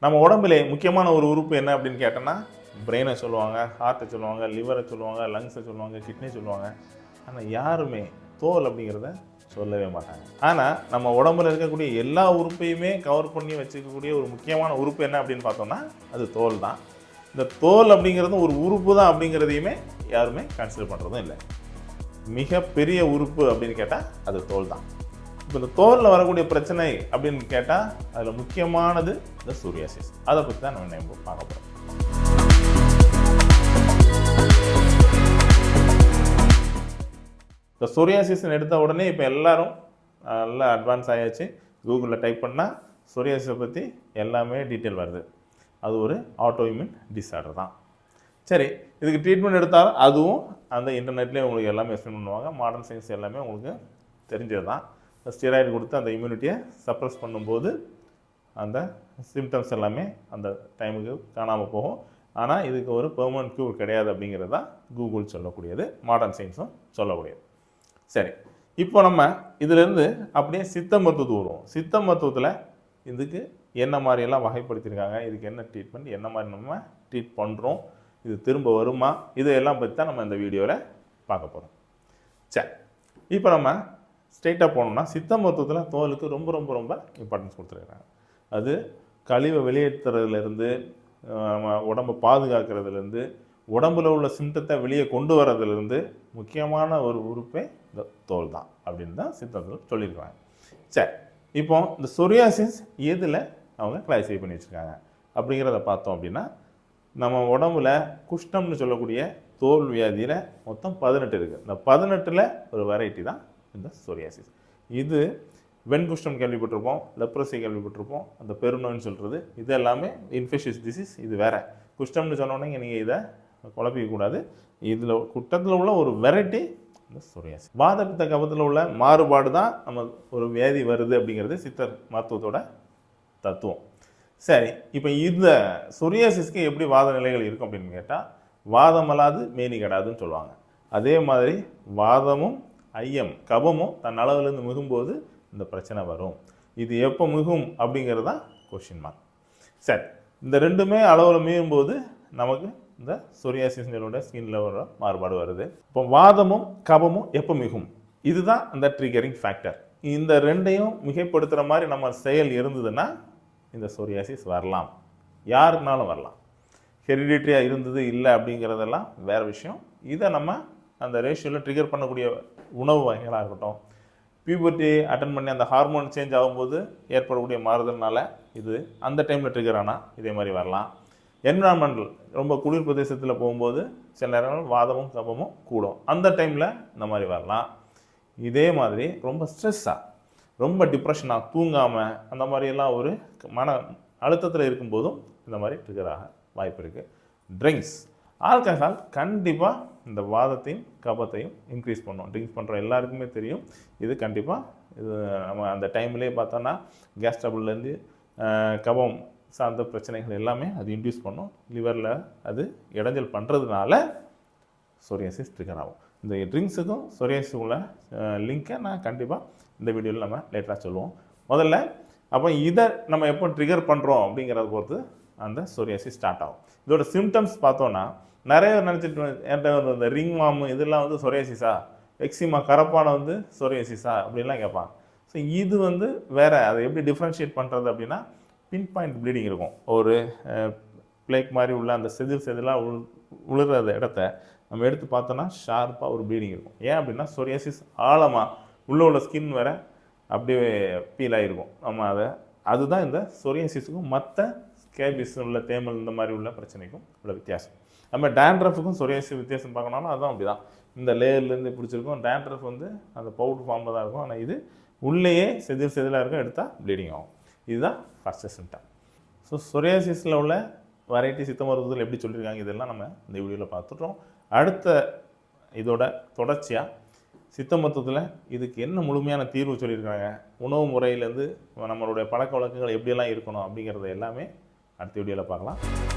நம்ம உடம்புலே முக்கியமான ஒரு உறுப்பு என்ன அப்படின்னு கேட்டோன்னா பிரெயினை சொல்லுவாங்க, ஹார்ட்டை சொல்லுவாங்க, லிவரை சொல்லுவாங்க, லங்ஸை சொல்லுவாங்க, கிட்னி சொல்லுவாங்க. ஆனால் யாருமே தோல் அப்படிங்கிறத சொல்லவே மாட்டாங்க. ஆனால் நம்ம உடம்புல இருக்கக்கூடிய எல்லா உறுப்பையுமே கவர் பண்ணி வச்சுக்கக்கூடிய ஒரு முக்கியமான உறுப்பு என்ன அப்படின்னு பார்த்தோம்னா அது தோல் தான். இந்த தோல் அப்படிங்கிறதும் ஒரு உறுப்பு தான் அப்படிங்கிறதையுமே யாருமே கன்சிடர் பண்ணுறதும் இல்லை. மிகப்பெரிய உறுப்பு அப்படின்னு கேட்டால் அது தோல் தான். இப்போ இந்த தோலில் வரக்கூடிய பிரச்சனை அப்படின்னு கேட்டால் அதில் முக்கியமானது இந்த சோரியாசிஸ். அதை பற்றி தான் நம்ம பார்க்க போகிறோம். இந்த சோரியாசிஸ்ன்னு எடுத்த உடனே இப்போ எல்லாரும் நல்லா அட்வான்ஸ் ஆகியாச்சு. கூகுளில் டைப் பண்ணால் சோரியாசிஸை பற்றி எல்லாமே டீட்டெயில் வருது. அது ஒரு ஆட்டோஇம்யூன் டிஸார்டர் தான். சரி, இதுக்கு ட்ரீட்மெண்ட் எடுத்தாலும் அதுவும் அந்த இன்டர்நெட்லேயே உங்களுக்கு எல்லாமே எக்ஸ்பிளைன் பண்ணுவாங்க. மாடர்ன் சயின்ஸ் எல்லாமே உங்களுக்கு தெரிஞ்சது தான். ஸ்டெராய்டு கொடுத்து அந்த இம்யூனிட்டியை சப்ரஸ் பண்ணும்போது அந்த சிம்டம்ஸ் எல்லாமே அந்த டைமுக்கு காணாமல் போகும். ஆனால் இதுக்கு ஒரு பெர்மனன்ட் க்யூர் கிடையாது அப்படிங்கிறது தான் கூகுள் சொல்லக்கூடியது, மாடர்ன் சயின்ஸும் சொல்லக்கூடியது. சரி, இப்போ நம்ம இதிலேருந்து அப்படியே சித்த மருத்துவத்துக்கு வருவோம். சித்த மருத்துவத்தில் இதுக்கு என்ன மாதிரியெல்லாம் வகைப்படுத்தியிருக்காங்க, இதுக்கு என்ன ட்ரீட்மெண்ட், என்ன மாதிரி நம்ம ட்ரீட் பண்ணுறோம், இது திரும்ப வருமா, இதையெல்லாம் பற்றி தான் நம்ம இந்த வீடியோவில் பார்க்க போகிறோம். சரி, இப்போ நம்ம ஸ்ட்ரெயிட்டாக போனோம்னா சித்த மருத்துவத்தில் தோலுக்கு ரொம்ப ரொம்ப ரொம்ப இம்பார்ட்டன்ஸ் கொடுத்துருக்காங்க. அது கழிவை வெளியேற்றுறதுலேருந்து, நம்ம உடம்பை பாதுகாக்கிறதுலேருந்து, உடம்புல உள்ள சிம்டத்தை வெளியே கொண்டு வரதுலேருந்து முக்கியமான ஒரு உறுப்பே இந்த தோல் தான் அப்படின்னு தான் சித்தத்தில் சொல்லியிருக்காங்க. சரி, இப்போ இந்த சொரியாசிஸ் எதில் அவங்க கிளாஸிஃபை பண்ணி வச்சுருக்காங்க அப்படிங்கிறத பார்த்தோம் அப்படின்னா, நம்ம உடம்புல குஷ்டம்னு சொல்லக்கூடிய தோல் வியாதியில் மொத்தம் 18 இருக்குது. இந்த 18ல் ஒரு வெரைட்டி தான் இந்த சோரியாசிஸ். இது வெண்குஷ்டம் கேள்விப்பட்டிருப்போம், லெப்ரசி கேள்விப்பட்டிருப்போம், அந்த பெருநோய்னு சொல்கிறது. இது எல்லாமே இன்ஃபெக்ஷியஸ் டிசீஸ். இது வேறு. குஷ்டம்னு சொன்னோன்னே நீங்கள் இதை குழப்பிக்கக்கூடாது. இதில் குட்டத்தில் உள்ள ஒரு வெரைட்டி இந்த சோரியாசிஸ். வாதப்பித்த கபத்தில் உள்ள மாறுபாடு தான் நம்ம ஒரு வியாதி வருது அப்படிங்கிறது சித்தர் மருத்துவத்தோட தத்துவம். சரி, இப்போ இந்த சோரியாசிஸ்க்கு எப்படி வாத நிலைகள் இருக்கும் அப்படின்னு கேட்டால், வாதமல்லாது மேனி கெடாதுன்னு சொல்லுவாங்க. அதே மாதிரி வாதமும் ஐயம் கபமும் தன் அளவுலேருந்து மிகும்போது இந்த பிரச்சனை வரும். இது எப்போ மிகும் அப்படிங்கிறது தான் கொஷின் மார்க். சரி, இந்த ரெண்டுமே அளவில் மீறும்போது நமக்கு இந்த சோரியாசிஸ்களோட ஸ்கின்ல வர மாறுபாடு வருது. இப்போ வாதமும் கபமும் எப்போ மிகும், இதுதான் அந்த ட்ரிகரிங் ஃபேக்டர். இந்த ரெண்டையும் மிகைப்படுத்துகிற மாதிரி நம்ம செயல் இருந்ததுன்னா இந்த சோரியாசிஸ் வரலாம், யாருக்குனாலும் வரலாம். ஹெரிடிட்ரியாக இருந்தது இல்லை அப்படிங்கிறதெல்லாம் வேறு விஷயம். இதை நம்ம அந்த ரேஷியோவில் ட்ரிகர் பண்ணக்கூடிய உணவு வகைகளாக இருக்கட்டும், பியூபர்ட்டி அட்டன் பண்ணி அந்த ஹார்மோன் சேஞ்ச் ஆகும்போது ஏற்படக்கூடிய மாறுதல்னால இது அந்த டைமில் ட்ரிகர் ஆனால் இதே மாதிரி வரலாம். என்விரான்மெண்டல் ரொம்ப குளிர் பிரதேசத்தில் போகும்போது சில நேரங்கள் வாதமும் கபமும் கூடும், அந்த டைமில் இந்த மாதிரி வரலாம். இதே மாதிரி ரொம்ப ஸ்ட்ரெஸ்ஸாக, ரொம்ப டிப்ரெஷனாக, தூங்காமல் அந்த மாதிரியெல்லாம் ஒரு மன அழுத்தத்தில் இருக்கும்போதும் இந்த மாதிரி ட்ரிகர் ஆக வாய்ப்பு இருக்குது. ட்ரிங்க்ஸ், ஆல்கஹால் கண்டிப்பாக இந்த வாதத்தையும் கபத்தையும் இன்க்ரீஸ் பண்ணும். ட்ரிங்க்ஸ் பண்ணுற எல்லாருக்குமே தெரியும். இது கண்டிப்பாக இது நம்ம அந்த டைம்லேயே பார்த்தோன்னா கேஸ் ட்ரபிள்லேருந்து கபம் சார்ந்த பிரச்சனைகள் எல்லாமே அது இன்டியூஸ் பண்ணும். லிவரில் அது இடைஞ்சல் பண்ணுறதுனால சோரியாசிஸ் ட்ரிகர் ஆகும். இந்த ட்ரிங்க்ஸுக்கும் சோரியாசிஸுக்கும் உள்ள லிங்க்கை நான் கண்டிப்பாக இந்த வீடியோவில் நம்ம லேட்டராக சொல்லுவோம். முதல்ல அப்போ இதை நம்ம எப்போ ட்ரிகர் பண்ணுறோம் அப்படிங்கிறத பொறுத்து அந்த சோரியாசிஸ் ஸ்டார்ட் ஆகும். இதோட சிம்டம்ஸ் பார்த்தோன்னா நிறைய பேர் நினச்சிட்டு என்கிட்ட இந்த ரிங் மாமு இதெல்லாம் வந்து சொரியாசிஸா, எக்ஸிமா கரப்பான வந்து சொரியாசிஸா அப்படின்லாம் கேட்பாங்க. ஸோ இது வந்து வேறு. அதை எப்படி டிஃப்ரென்ஷியேட் பண்ணுறது அப்படின்னா, பின் பாயிண்ட் ப்ளீடிங் இருக்கும். ஒரு பிளேக் மாதிரி உள்ள அந்த செதிலாக உழுற இடத்த நம்ம எடுத்து பார்த்தோன்னா ஷார்ப்பாக ஒரு ப்ளீடிங் இருக்கும். ஏன் அப்படின்னா சொரியாசிஸ் ஆழமாக உள்ள ஸ்கின் வேறு அப்படியே பீல் ஆகிருக்கும். நம்ம அதுதான் இந்த சொரியாசிஸுக்கும் மற்ற ஸ்கேபிஸ் உள்ள தேமல் இந்த மாதிரி உள்ள பிரச்சனைக்கும் உள்ள வித்தியாசம். நம்ம டேண்ட்ரஃபுக்கும் சொரியாசிஸ் வித்தியாசம் பார்க்கணும்னா அதுதான் அப்படி தான். இந்த லேயர்லேருந்து பிடிச்சிருக்கும். டேண்ட்ரஃப் வந்து அந்த பவுடர் ஃபார்மில் தான் இருக்கும். ஆனால் இது உள்ளேயே செதிலாக இருக்கும், எடுத்தால் ப்ளீடிங் ஆகும். இதுதான் ஃபஸ்ட்டு சிம்டம். ஸோ சொரியாசிஸில் உள்ள வெரைட்டி சித்த மருத்துவத்தில் எப்படி சொல்லியிருக்காங்க இதெல்லாம் நம்ம இந்த வீடியோவில் பார்த்துட்டோம். அடுத்த இதோட தொடர்ச்சியாக சித்த மருத்துவத்தில் இதுக்கு என்ன முழுமையான தீர்வு சொல்லியிருக்காங்க, உணவு முறையிலேருந்து நம்மளுடைய பழக்க வழக்கங்கள் எப்படியெல்லாம் இருக்கணும் அப்படிங்கிறத எல்லாமே அடுத்த வீடியோவில் பார்க்கலாம்.